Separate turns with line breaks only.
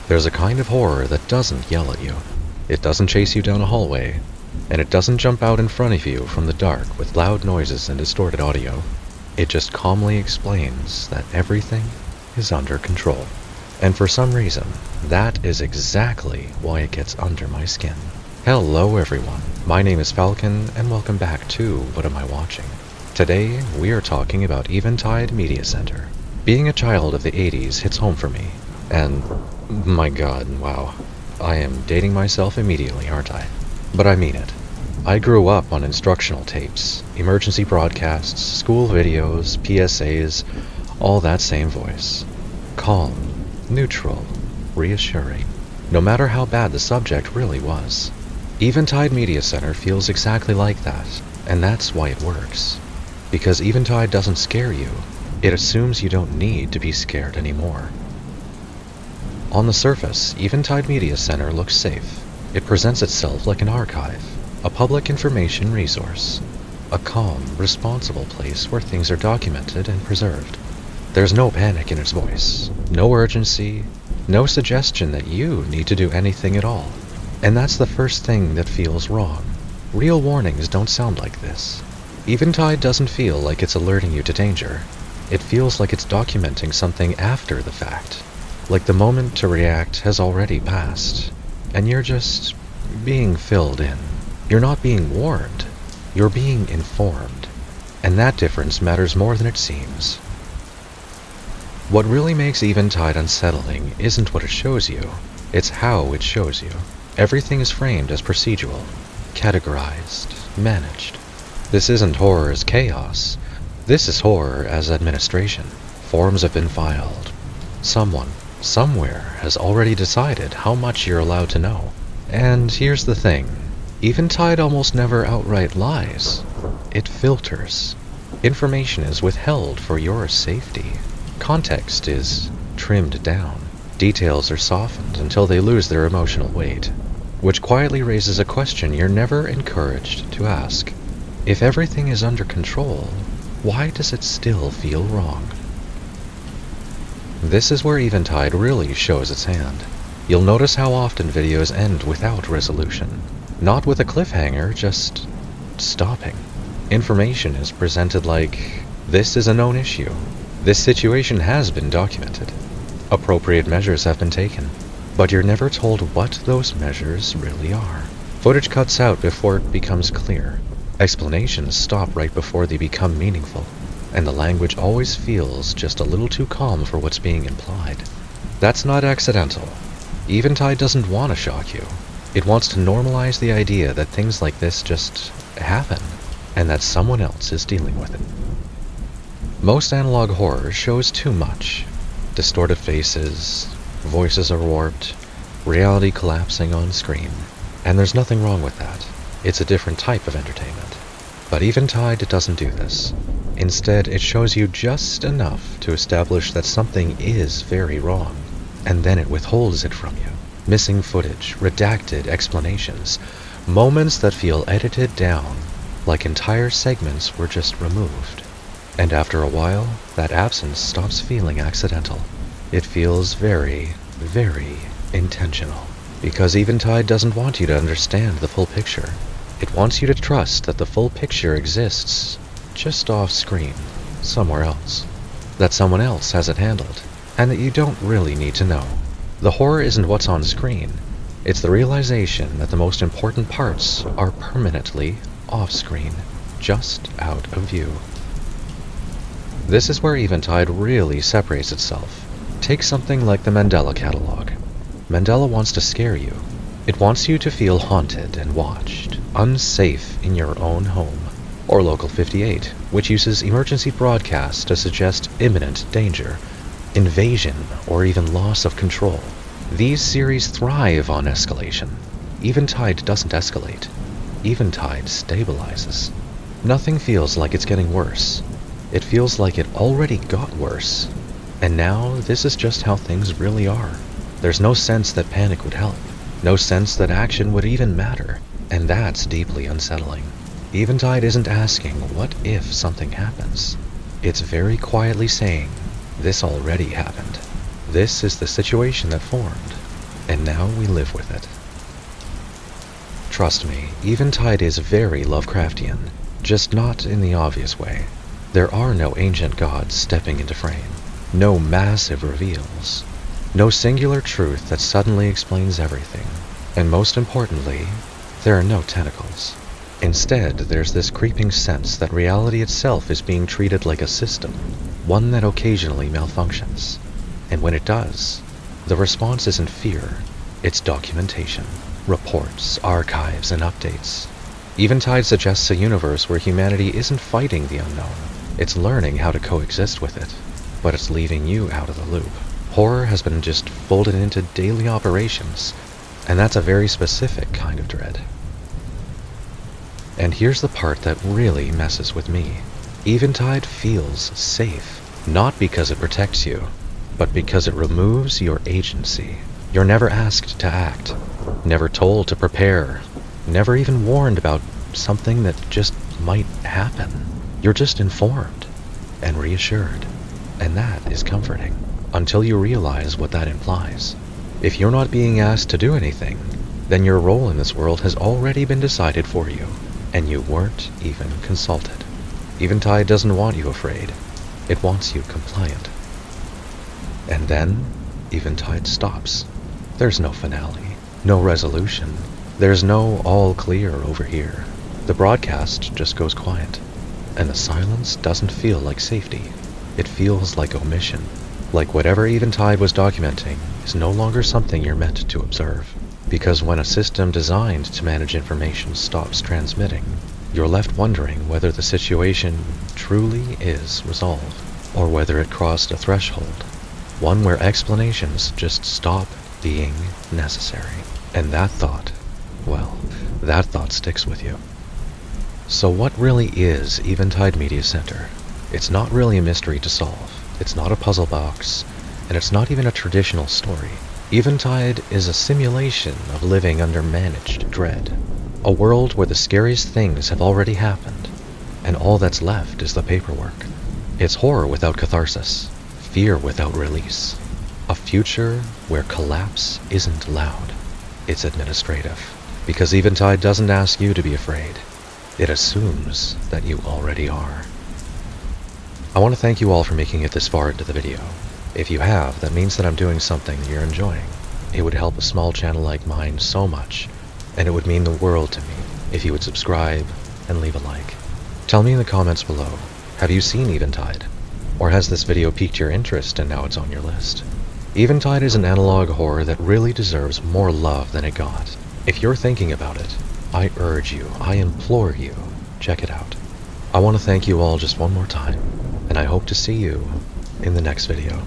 There's a kind of horror that doesn't yell at you. It doesn't chase you down a hallway, and it doesn't jump out in front of you from the dark with loud noises and distorted audio. It just calmly explains that everything is under control. And for some reason, that is exactly why it gets under my skin. Hello everyone, my name is Falcon, and welcome back to What Am I Watching? Today, we are talking about Eventide Media Center. Being a child of the 80s hits home for me, and my god, wow, I am dating myself immediately, aren't I? But I mean it. I grew up on instructional tapes, emergency broadcasts, school videos, PSAs, all that same voice. Calm, neutral, reassuring, no matter how bad the subject really was. Eventide Media Center feels exactly like that, and that's why it works. Because Eventide doesn't scare you, it assumes you don't need to be scared anymore. On the surface, Eventide Media Center looks safe. It presents itself like an archive, a public information resource, a calm, responsible place where things are documented and preserved. There's no panic in its voice, no urgency, no suggestion that you need to do anything at all. And that's the first thing that feels wrong. Real warnings don't sound like this. Eventide doesn't feel like it's alerting you to danger. It feels like it's documenting something after the fact. Like the moment to react has already passed, and you're just being filled in. You're not being warned, you're being informed, and that difference matters more than it seems. What really makes Eventide unsettling isn't what it shows you, it's how it shows you. Everything is framed as procedural, categorized, managed. This isn't horror as chaos, this is horror as administration. Forms have been filed. Someone, somewhere, has already decided how much you're allowed to know. And here's the thing. Eventide almost never outright lies. It filters. Information is withheld for your safety. Context is trimmed down. Details are softened until they lose their emotional weight, which quietly raises a question you're never encouraged to ask. If everything is under control, why does it still feel wrong? This is where Eventide really shows its hand. You'll notice how often videos end without resolution. Not with a cliffhanger, just stopping. Information is presented like, this is a known issue. This situation has been documented. Appropriate measures have been taken. But you're never told what those measures really are. Footage cuts out before it becomes clear. Explanations stop right before they become meaningful. And the language always feels just a little too calm for what's being implied. That's not accidental. Eventide doesn't want to shock you. It wants to normalize the idea that things like this just happen, and that someone else is dealing with it. Most analog horror shows too much. Distorted faces, voices are warped, reality collapsing on screen. And there's nothing wrong with that. It's a different type of entertainment. But Eventide doesn't do this. Instead, it shows you just enough to establish that something is very wrong, and then it withholds it from you. Missing footage, redacted explanations, moments that feel edited down, like entire segments were just removed. And after a while, that absence stops feeling accidental. It feels very, very intentional. Because Eventide doesn't want you to understand the full picture. It wants you to trust that the full picture exists just off screen, somewhere else. That someone else has it handled, and that you don't really need to know. The horror isn't what's on screen, it's the realization that the most important parts are permanently off screen, just out of view. This is where Eventide really separates itself. Take something like the Mandela catalog. Mandela wants to scare you. It wants you to feel haunted and watched, unsafe in your own home. Or Local 58, which uses emergency broadcasts to suggest imminent danger, invasion, or even loss of control. These series thrive on escalation. Eventide doesn't escalate. Eventide stabilizes. Nothing feels like it's getting worse. It feels like it already got worse. And now, this is just how things really are. There's no sense that panic would help, no sense that action would even matter, and that's deeply unsettling. Eventide isn't asking, what if something happens? It's very quietly saying, this already happened. This is the situation that formed, and now we live with it. Trust me, Eventide is very Lovecraftian, just not in the obvious way. There are no ancient gods stepping into frame, no massive reveals, no singular truth that suddenly explains everything, and most importantly, there are no tentacles. Instead, there's this creeping sense that reality itself is being treated like a system, one that occasionally malfunctions. And when it does, the response isn't fear, it's documentation, reports, archives, and updates. Eventide suggests a universe where humanity isn't fighting the unknown, it's learning how to coexist with it, but it's leaving you out of the loop. Horror has been just folded into daily operations, and that's a very specific kind of dread. And here's the part that really messes with me. Eventide feels safe, not because it protects you, but because it removes your agency. You're never asked to act, never told to prepare, never even warned about something that just might happen. You're just informed and reassured, and that is comforting, until you realize what that implies. If you're not being asked to do anything, then your role in this world has already been decided for you, and you weren't even consulted. Eventide doesn't want you afraid, it wants you compliant. And then, Eventide stops. There's no finale, no resolution, there's no all clear over here. The broadcast just goes quiet, and the silence doesn't feel like safety. It feels like omission, like whatever Eventide was documenting is no longer something you're meant to observe. Because when a system designed to manage information stops transmitting, you're left wondering whether the situation truly is resolved, or whether it crossed a threshold, one where explanations just stop being necessary. And that thought, well, that thought sticks with you. So what really is Eventide Media Center? It's not really a mystery to solve, it's not a puzzle box, and it's not even a traditional story. Eventide is a simulation of living under managed dread, a world where the scariest things have already happened, and all that's left is the paperwork. It's horror without catharsis, fear without release, a future where collapse isn't loud, it's administrative. Because Eventide doesn't ask you to be afraid, it assumes that you already are. I want to thank you all for making it this far into the video. If you have, that means that I'm doing something that you're enjoying. It would help a small channel like mine so much, and it would mean the world to me if you would subscribe and leave a like. Tell me in the comments below, have you seen Eventide? Or has this video piqued your interest and now it's on your list? Eventide is an analog horror that really deserves more love than it got. If you're thinking about it, I urge you, I implore you, check it out. I want to thank you all just one more time, and I hope to see you in the next video.